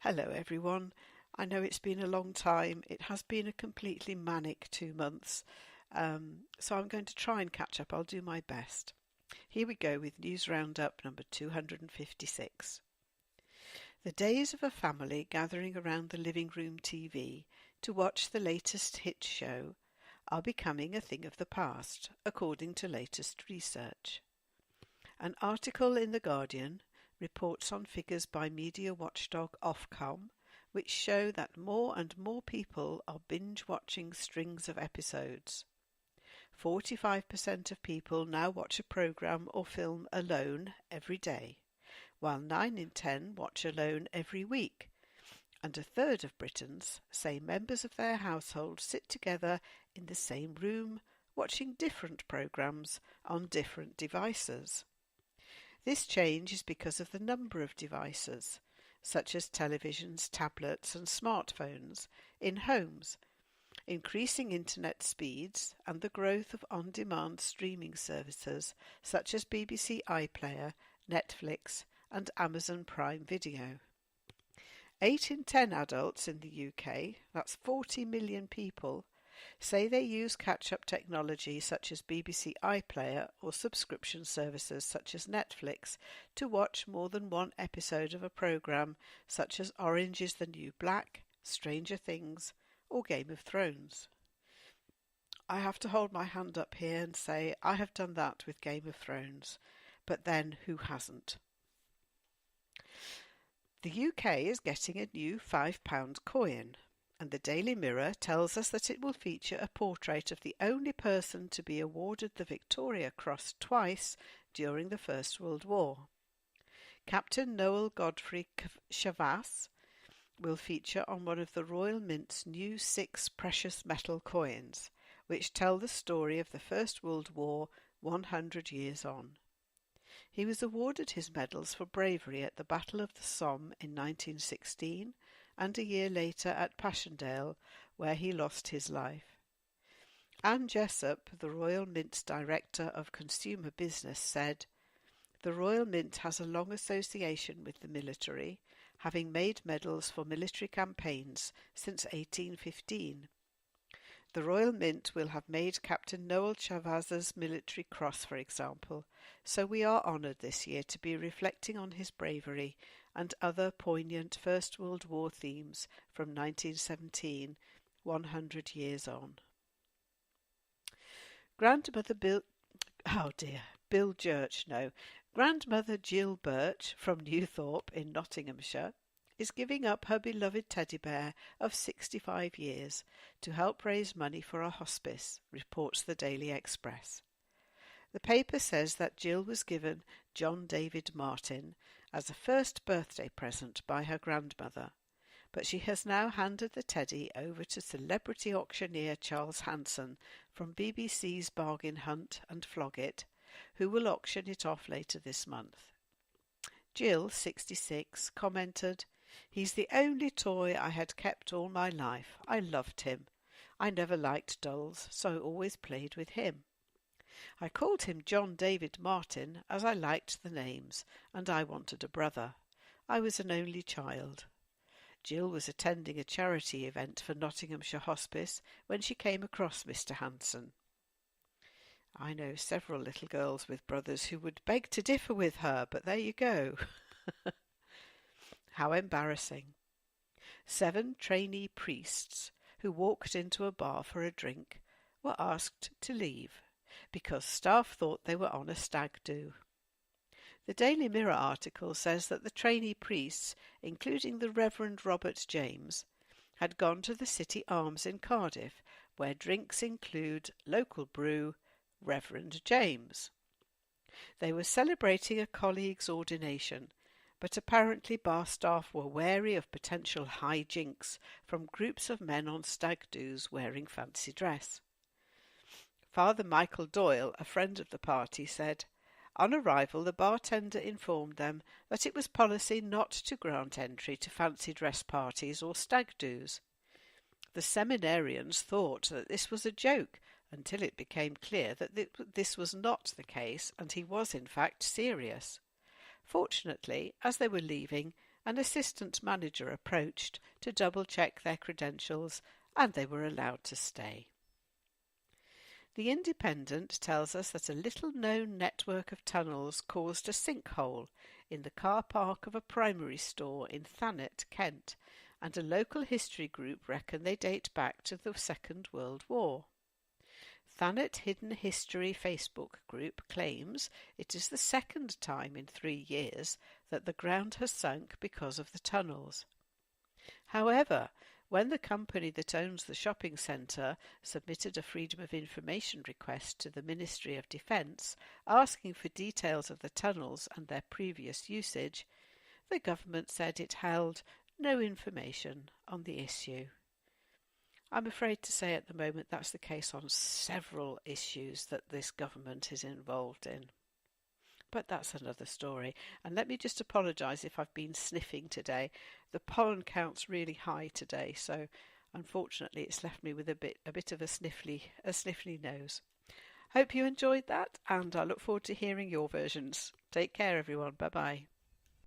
Hello everyone. I know it's been a long time. It has been a completely manic 2 months. So I'm going to try and catch up. I'll do my best. Here we go with News Roundup number 256. The days of a family gathering around the living room TV to watch the latest hit show are becoming a thing of the past, according to latest research. An article in The Guardian reports on figures by media watchdog Ofcom, which show that more and more people are binge-watching strings of episodes. 45% of people now watch a programme or film alone every day, while 9 in 10 watch alone every week, and a third of Britons say members of their household sit together in the same room watching different programmes on different devices. This change is because of the number of devices, such as televisions, tablets and smartphones, in homes, increasing internet speeds and the growth of on-demand streaming services such as BBC iPlayer, Netflix and Amazon Prime Video. 8 in 10 adults in the UK, that's 40 million people, say they use catch-up technology such as BBC iPlayer or subscription services such as Netflix to watch more than one episode of a programme such as Orange is the New Black, Stranger Things or Game of Thrones. I have to hold my hand up here and say I have done that with Game of Thrones, but then who hasn't? The UK is getting a new £5 coin, and the Daily Mirror tells us that it will feature a portrait of the only person to be awarded the Victoria Cross twice during the First World War. Captain Noel Godfrey Chavas will feature on one of the Royal Mint's new 6 precious metal coins, which tell the story of the First World War 100 years on. He was awarded his medals for bravery at the Battle of the Somme in 1916 and a year later at Passchendaele, where he lost his life. Anne Jessup, the Royal Mint's Director of Consumer Business, said, "The Royal Mint has a long association with the military, having made medals for military campaigns since 1815. The Royal Mint will have made Captain Noel Chavaz's military cross, for example, so we are honoured this year to be reflecting on his bravery and other poignant First World War themes from 1917, 100 years on." Grandmother Jill Birch from Newthorpe in Nottinghamshire is giving up her beloved teddy bear of 65 years to help raise money for a hospice, reports the Daily Express. The paper says that Jill was given John David Martin as a first birthday present by her grandmother, but she has now handed the teddy over to celebrity auctioneer Charles Hanson from BBC's Bargain Hunt and Flog It, who will auction it off later this month. Jill, 66, commented, "He's the only toy I had kept all my life. I loved him. I never liked dolls, so I always played with him. I called him John David Martin as I liked the names, and I wanted a brother. I was an only child." Jill was attending a charity event for Nottinghamshire Hospice when she came across Mr. Hanson. "I know several little girls with brothers who would beg to differ with her, but there you go." How embarrassing. 7 trainee priests who walked into a bar for a drink were asked to leave because staff thought they were on a stag do. The Daily Mirror article says that the trainee priests, including the Reverend Robert James, had gone to the City Arms in Cardiff, where drinks include local brew, Reverend James. They were celebrating a colleague's ordination, but apparently bar staff were wary of potential high jinks from groups of men on stag do's wearing fancy dress. Father Michael Doyle, a friend of the party, said, "On arrival, the bartender informed them that it was policy not to grant entry to fancy dress parties or stag do's. The seminarians thought that this was a joke until it became clear that this was not the case and he was in fact serious. Fortunately, as they were leaving, An assistant manager approached to double-check their credentials, and they were allowed to stay. The Independent tells us that a little-known network of tunnels caused a sinkhole in the car park of a primary store in Thanet, Kent, and a local history group reckon they date back to the Second World War. Thanet Hidden History Facebook group claims it is the second time in 3 years that the ground has sunk because of the tunnels. However, when the company that owns the shopping centre submitted a Freedom of Information request to the Ministry of Defence asking for details of the tunnels and their previous usage, the government said it held no information on the issue. I'm afraid to say at the moment that's the case on several issues that this government is involved in. But that's another story. And let me just apologise if I've been sniffing today. The pollen count's really high today, so unfortunately it's left me with a bit of a sniffly nose. Hope you enjoyed that, and I look forward to hearing your versions. Take care, everyone. Bye-bye.